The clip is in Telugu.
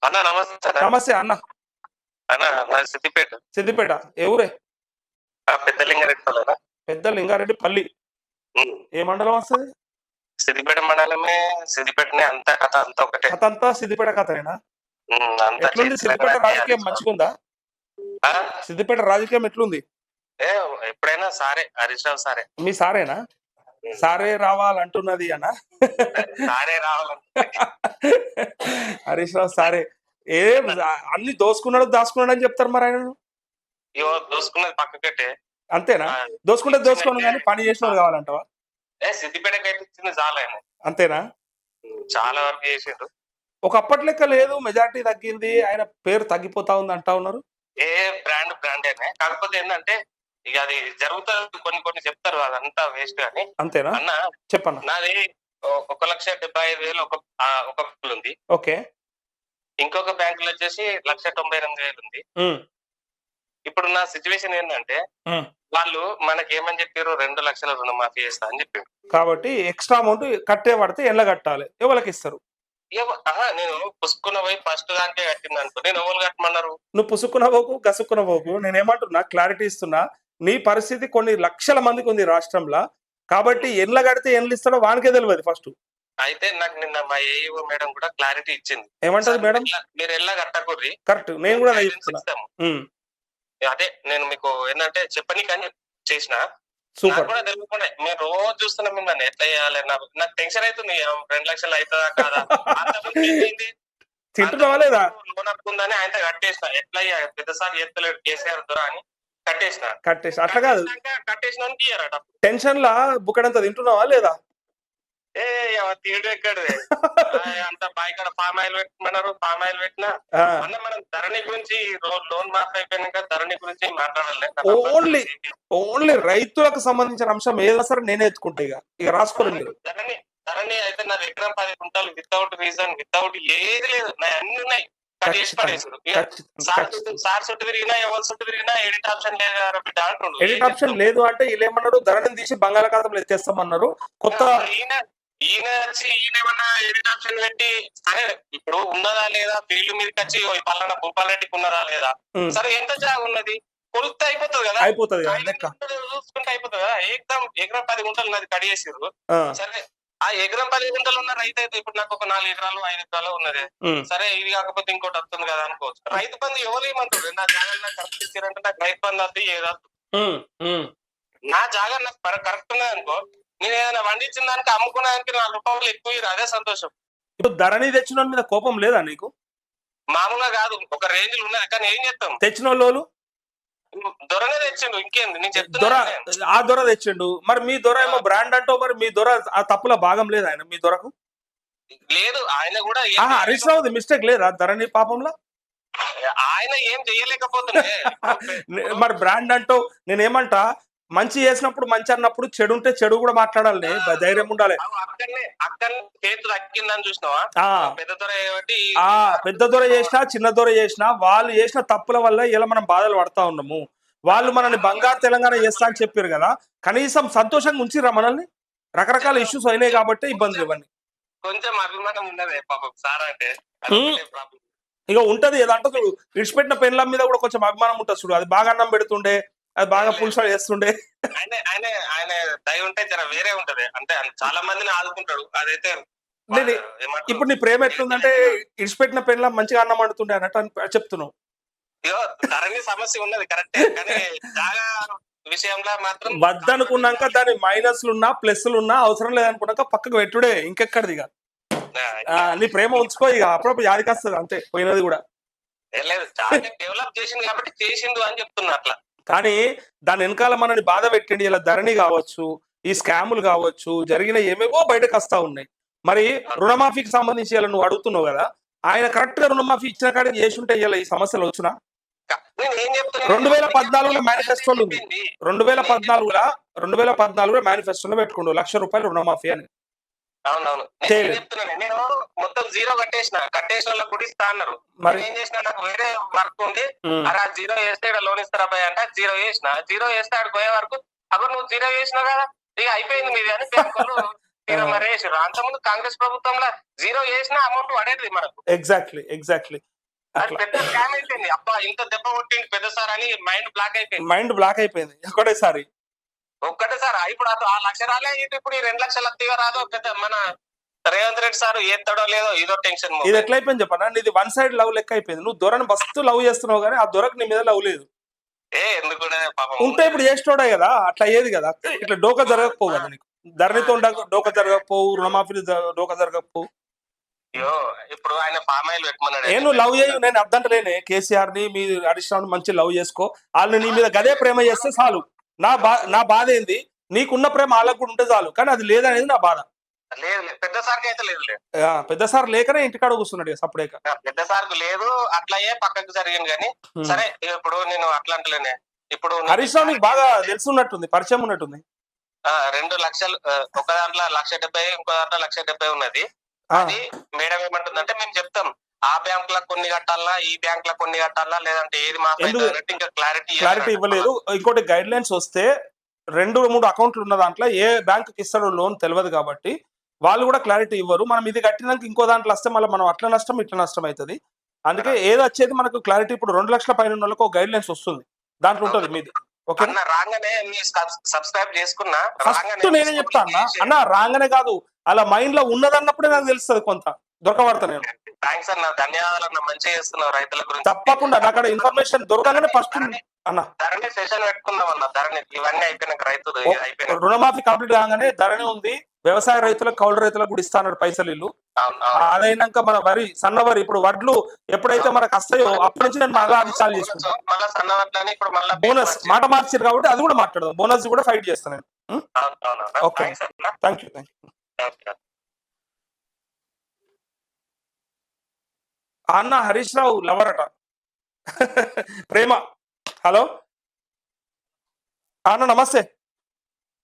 అన్న నమస్తే అన్న. నమస్తే అన్న. అన్న నాది సిద్దిపేట. సిద్దిపేట. ఏ ఊరే? పెద్ద లింగారెడ్డిపల్లి. పెద్ద లింగారెడ్డి పల్లి. ఏ మండలం వస్తది? సిద్దిపేట మండలమే. సిద్దిపేటనే అంతా కథ అంతా ఒకటే. కథ అంతా సిద్దిపేట కథనేనా? అంతా ఎట్లుంది సిద్దిపేట రాజకీయం మంచిగుందా? సిద్దిపేట రాజకీయం ఎట్లుంది? ఎప్పుడైనా సారే, హరీష్ రావు సారే. మీ సారేనా? సారే రావాలంటున్నది అన్న. సారే రావాలి. హరీష్ రావు సారే. ఏం అన్ని దోసుకున్నాడు దాచుకున్నాడు అని చెప్తారు మరి ఆయన. దోసుకున్నది పక్కకెట్టే. అంతేనా? దోసుకుంటే దోసుకోను కానీ పని చేసినోడు కావాలంటావా? సిద్దిపేటకి ఇచ్చింది చాలా ఆయన. అంతేనా? చాలా వరకు చేసిండు. ఒకప్పటి లెక్క లేదు, మెజార్టీ తగ్గింది, ఆయన పేరు తగ్గిపోతా ఉంది అంటా ఉన్నారు. బ్రాండేనే. కాకపోతే ఏంటంటే ఇక అది జరుగుతుంది, కొన్ని చెప్తారు, అదంతా వేస్ట్ అని. అంతేనా? అన్న చెప్పన్న. నాది 1,75,000 ఒక ఉంది. ఓకే. ఇంకొక బ్యాంకులో వచ్చేసి 1,98,000 ఉంది. ఇప్పుడు నా సిచ్యువేషన్ ఏంటంటే వాళ్ళు మనకి ఏమని చెప్పారు, 2 లక్షల రుణమాఫీ చేస్తా అని చెప్పారు. కాబట్టి ఎక్స్ట్రా అమౌంట్ కట్టే పడితే ఎండ్ల కట్టాలి. ఎవరికి ఇస్తారు? నేను పుసుకున్న పోయి ఫస్ట్ దానికే కట్టింది అనుకో, నేను ఎవరు కట్టమన్నారు? నువ్వు పుసుకున్న పోకు గసుక్కున్న పోకు. నేనేమంటున్నా, క్లారిటీ ఇస్తున్నా. నీ పరిస్థితి కొన్ని లక్షల మందికి ఉంది రాష్ట్రంలో. కాబట్టి ఎండ్ల కడితే ఎండ్లు ఇస్తాడో వానికే తెలియదు ఫస్ట్. అయితే నాకు నిన్న మా ఏఈఓ మేడం కూడా క్లారిటీ ఇచ్చింది. ఏమంటది మేడం? మీరు ఎల్లా కట్టకూర్రి. కరెక్ట్, నేను కూడా చెప్తాను. అదే నేను మీకు ఏంటంటే చెప్పని కానీ చేసిన సూపర్ కూడా తెలియకుండా మేము రోజు చూస్తున్నాం మిమ్మల్ని ఎట్లా చేయాలి. నాకు టెన్షన్ అవుతుంది, 2 లక్షలు అవుతుందా కాదా. తింటున్నావా లేదా? లోన్ అప్పుందని ఆయన కట్టేసిన. ఎట్లా పెద్దసారి ఎత్తలేడు కేసీఆర్ ద్వారా అని కట్టేసిన. అట్లా కాదు, కట్టేసిన టెన్షన్ లా బుక్కడంతా తింటున్నావా లేదా? తీడు ఎక్కడదే. అంత బాయికాడ పామ్ ఆయిల్ పెట్టమన్నారు, పామ్ ఆయిల్ పెట్టినా. అన్న మనం ధరణి గురించి లోన్ మాఫ్ అయిపోయినాక ధరణి గురించి మాట్లాడాలి. ఓన్లీ రైతులకు సంబంధించిన అంశం ఏదో సరే నేనే ఎత్తుకుంటా. ఇక రాసుకోండి. ధరణి అయితే నా ఎకరం 10 గుంటలు వితౌట్ రీజన్, వితౌట్ ఏది లేదు, నా అన్ని ఉన్నాయి. సార్ చుట్టూ తిరిగినా, ఎవరి చుట్టూ తిరిగినా ఎడిట్ ఆప్షన్ లేదు బిడ్డ అంటుండ్రు. ఎడిట్ ఆప్షన్ లేదు అంటే వీళ్ళేమన్నారు, ధరణిని తీసి బంగాళాఖాతంలో ఎత్తేస్తామన్నారు. కొత్త ఈయన ఏమన్నా ఎడిట్ ఆప్షన్ పెట్టి, సరే ఇప్పుడు ఉన్నదా లేదా ఫీల్డ్ మీదకి వచ్చి పలానా భూపాల్ రెడ్డికి ఉన్నదా లేదా, సరే ఎంత జాగా ఉన్నది కొలిస్తే అయిపోతుంది కదా. అయిపోతుంది చూసుకుంటే అయిపోతుంది కదా. ఎకరం 10 గుంటలు ఉన్నది కడిగేసారు. సరే ఆ ఎకరం 10 గుంటలు ఉన్న రైతు అయితే ఇప్పుడు నాకు ఒక 4 ఎకరాలు 5 ఎకరాలు ఉన్నది. సరే ఇది కాకపోతే ఇంకోటి వస్తుంది కదా అనుకోవచ్చు. రైతు బంధు ఎవరు ఏమంటారు? నా జాగా నాకు కరెక్ట్ ఇచ్చారంటే నాకు రైతు బంధు వద్దు, ఏదద్దు. నా జాగా నాకు కరెక్ట్ ఉన్నది అనుకో, నేను ఏదైనా వండించిన దానికి అమ్ముకునేదానికి 4 రూపాయలు ఎక్కువ, అదే సంతోషం. ఇప్పుడు ధరణి తెచ్చిన మీద కోపం లేదా నీకు? మామూలుగా కాదు, ఒక రేంజ్ ఉన్నది. కానీ ఏం చేస్తాం, తెచ్చిన వాళ్ళు దొరనే తెచ్చిండు. ఇంకేంది నేను చెప్తున్నా, దొర తెచ్చిండు. మరి మీ దొర ఏమో బ్రాండ్ అంటావు, మరి మీ దొర ఆ తప్పుల భాగం లేదు ఆయన మీ దొరకు? లేదు, ఆయన కూడా హరీష్ రావు మిస్టేక్ లేదా ధరణి పాపంలో? ఆయన ఏం చేయలేకపోతుండే. మరి బ్రాండ్ అంటావు, నేనేమంటా, మంచి చేసినప్పుడు మంచి అన్నప్పుడు, చెడు ఉంటే చెడు కూడా మాట్లాడాలి, ధైర్యం ఉండాలి. పెద్ద దొర చేసినా చిన్న దొర చేసినా వాళ్ళు చేసిన తప్పుల వల్ల ఇలా మనం బాధలు పడతా ఉన్నాము. వాళ్ళు మనల్ని బంగారు తెలంగాణ చేస్తా అని చెప్పారు కదా, కనీసం సంతోషంగా ఉంచిరా మనల్ని. రకరకాల ఇష్యూస్ అయినాయి కాబట్టి ఇబ్బందులు ఇవన్నీ. కొంచెం అభిమానం ఉన్నదే పాపం సార్ అంటే. ఇక ఉంటది ఏదంటే చూడు, విడిచిపెట్టిన పెన్ల మీద కూడా కొంచెం అభిమానం ఉంటుంది చూడు. అది బాగా అన్నం పెడుతుండే, అది బాగా పులుసు చేస్తుండే. ఆయన దయ ఉంటే జర వేరే ఉంటది. అంటే చాలా మందిని ఆదుకుంటాడు. అదైతే ఇప్పుడు నీ ప్రేమ ఎట్లుందంటే, ఇడిచిపెట్టిన పెన్ల మంచిగా అన్నం వండుతుండే అన్నట్టు చెప్తున్నావు. ధరణి సమస్య ఉన్నది కరెక్టే, కానీ జాగా విషయంలో మాత్రం వద్దనుకున్నాక దాని మైనస్లున్నా ప్లస్లున్నా అవసరం లేదనుకున్నాక పక్కకు పెట్టుడే, ఇంకెక్కడిది. ఇక నీ ప్రేమ ఉంచుకో, ఇక అప్పుడప్పుడు యాదికి వస్తుంది అంతే, పోయినది కూడా. డెవలప్ చేసింది కాబట్టి చేసిండు అని చెప్తున్నా అట్లా. కానీ దాని వెనకాల మనని బాధ పెట్టండి. ఇలా ధరణి కావచ్చు, ఈ స్కాములు కావచ్చు, జరిగిన ఏమేవో బయటకు వస్తా ఉన్నాయి. మరి రుణమాఫీకి సంబంధించి ఇలా నువ్వు అడుగుతున్నావు కదా, ఆయన కరెక్ట్ గా రుణమాఫీ ఇచ్చిన కాడికి చేసుంటే ఇలా ఈ సమస్యలు వచ్చినా? 2014లో మేనిఫెస్టోలు ఉంది. 2014లో మేనిఫెస్టోలో పెట్టుకుండు 1 లక్ష రూపాయలు రుణమాఫీ అని. అవునవును, నేను మొత్తం జీరో కట్టేసిన కూడా ఇస్తా అన్నారు. మరి ఏం చేసిన, నాకు వేరే వర్క్ ఉంది, అరే జీరో వేస్తే ఇక్కడ లోన్ ఇస్తారా అబ్బాయి అంటే జీరో వేస్తే ఆడు పోయే వరకు అప్పుడు నువ్వు జీరో చేసినావు కదా, ఇక అయిపోయింది మీది అని బ్యాంకులు మరి వేసారు. అంతకుముందు కాంగ్రెస్ ప్రభుత్వంలో జీరో చేసినా అమౌంట్ పడేది మనకు. ఎగ్జాక్ట్లీ అది అట్లా పెద్ద స్కామ్ అయిపోయింది. అబ్బా ఇంత దెబ్బ కొట్టింది పెద్ద సార్ అని మైండ్ బ్లాక్ అయిపోయింది. మైండ్ బ్లాక్ అయిపోయింది ఒకటేసారి. ఒక్కటేసారి ఇప్పుడు ఆ 1,00,000 రాలే, ఇప్పుడు ఈ 2,00,000 అత్తిగా రాదో పెద్ద మన రేవంత్ రెడ్డి సార్ ఏస్తాడో లేదో ఇదో టెన్షన్. ఇది ఎట్లా అయిపోయింది చెప్పనా, నీది వన్ సైడ్ లవ్ లెక్క అయిపోయింది. నువ్వు దొరని బస్తు లవ్ చేస్తున్నావు కానీ ఆ దొరకు నీ మీద లవ్ లేదు. ఎందుకు పాపం ఉంటే ఇప్పుడు చేసేటోడే కదా, అట్లా అయ్యేది కదా. ఇట్లా డోకా జరగకపోవు కదా నీకు, ధరణితో డోకా జరగకపోవు, రుణమాఫీ డోకా జరగకపోవు. అయ్యో ఇప్పుడు ఆయన ఫామ్ ఆయిల్ పెట్టమన్నాడు. నేను లవ్ చేయు, నేను అద్దంటలేనే కేసీఆర్ ని మీ హరీష్ రావు మంచి లవ్ చేసుకో, వాళ్ళు నీ మీద గదే ప్రేమ చేస్తే చాలు. నా బాధ ఏంది, నీకున్న ప్రేమ వాళ్ళకు కూడా ఉంటే చాలు, కానీ అది లేదనేది నా బాధ. లేదు పెద్ద సార్కి అయితే లేదు. పెద్ద సార్ లేకనే ఇంటికాడ కూర్చున్నాడు సపరేట్. పెద్ద సార్కు లేదు, అట్లయే పక్కకు జరిగింది. కానీ సరే ఇప్పుడు నేను అట్లా అంటలేనే. ఇప్పుడు హరీష్ రావు నీకు బాగా తెలుసున్నట్టుంది, పరిచయం ఉన్నట్టుంది. 2 లక్షలు ఒక దాంట్లో 1,70,000, ఇంకో దాంట్లో 1,70,000 ఉన్నది. అది మేడం ఏమంటుందంటే మేము చెప్తాం ఆ బ్యాంక్ లో కొన్ని కట్టాలా, ఈ బ్యాంక్ లో కొన్ని కట్టాలా, లేదంటే ఏది మాఫ్ అయితే ఇంకా క్లారిటీ ఇవ్వలేదు. ఇంకోటి గైడ్ లైన్స్ వస్తే 2-3 అకౌంట్లు ఉన్న దాంట్లో ఏ బ్యాంక్ ఇస్తాడో లోన్ తెలియదు కాబట్టి వాళ్ళు కూడా క్లారిటీ ఇవ్వరు. మనం ఇది కట్టినాక ఇంకో దాంట్లో వస్తే మళ్ళీ మనం అట్లా నష్టం ఇట్లా నష్టం అవుతుంది. అందుకే ఏది వచ్చేది మనకు క్లారిటీ. ఇప్పుడు 2 లక్షల పైన ఉన్న వాళ్ళకి ఒక గైడ్ లైన్స్ వస్తుంది, దాంట్లో ఉంటుంది మీది. ఓకే రాగానే సబ్స్క్రైబ్ చేసుకున్నా. ఫస్ట్ నేనే చెప్తా అన్న రాగానే కాదు, అలా మైండ్ లో ఉన్నదన్నప్పుడే నాకు తెలుస్తుంది కొంత దొరకబడతా నేను. థ్యాంక్స్ అన్న, ధన్యవాదాలు అన్న, మంచిగా చేస్తున్నావు రైతుల గురించి. తప్పకుండా నాకు అక్కడ ఇన్ఫర్మేషన్ దొరకగానే ఫస్ట్ అన్న ధరణి సెషన్ పెట్టుకుందాం అన్న. ధరణి ఇవన్నీ అయిపోయినాక రైతులు రుణమాఫీ కంప్లీట్ కాగానే ధరణి ఉంది, వ్యవసాయ రైతులకు కౌలు రైతులకు కూడా ఇస్తాడు పైసలు ఇల్లు. అదైనాక మన వరి సన్న వరి ఇప్పుడు వడ్లు ఎప్పుడైతే మనకు వస్తాయో అప్పటి నుంచి నేను మళ్ళీ అది చాలు చేసుకుంటాను. మళ్ళీ సన్న వడ్లని ఇప్పుడు మళ్ళీ బోనస్ మాట మార్చారు కాబట్టి అది కూడా మాట్లాడదాం, బోనస్ కూడా ఫైట్ చేస్తాను నేను. Okay thank you. అన్న హరీష్ రావు లవర్ అట ప్రేమ. హలో అన్న నమస్తే.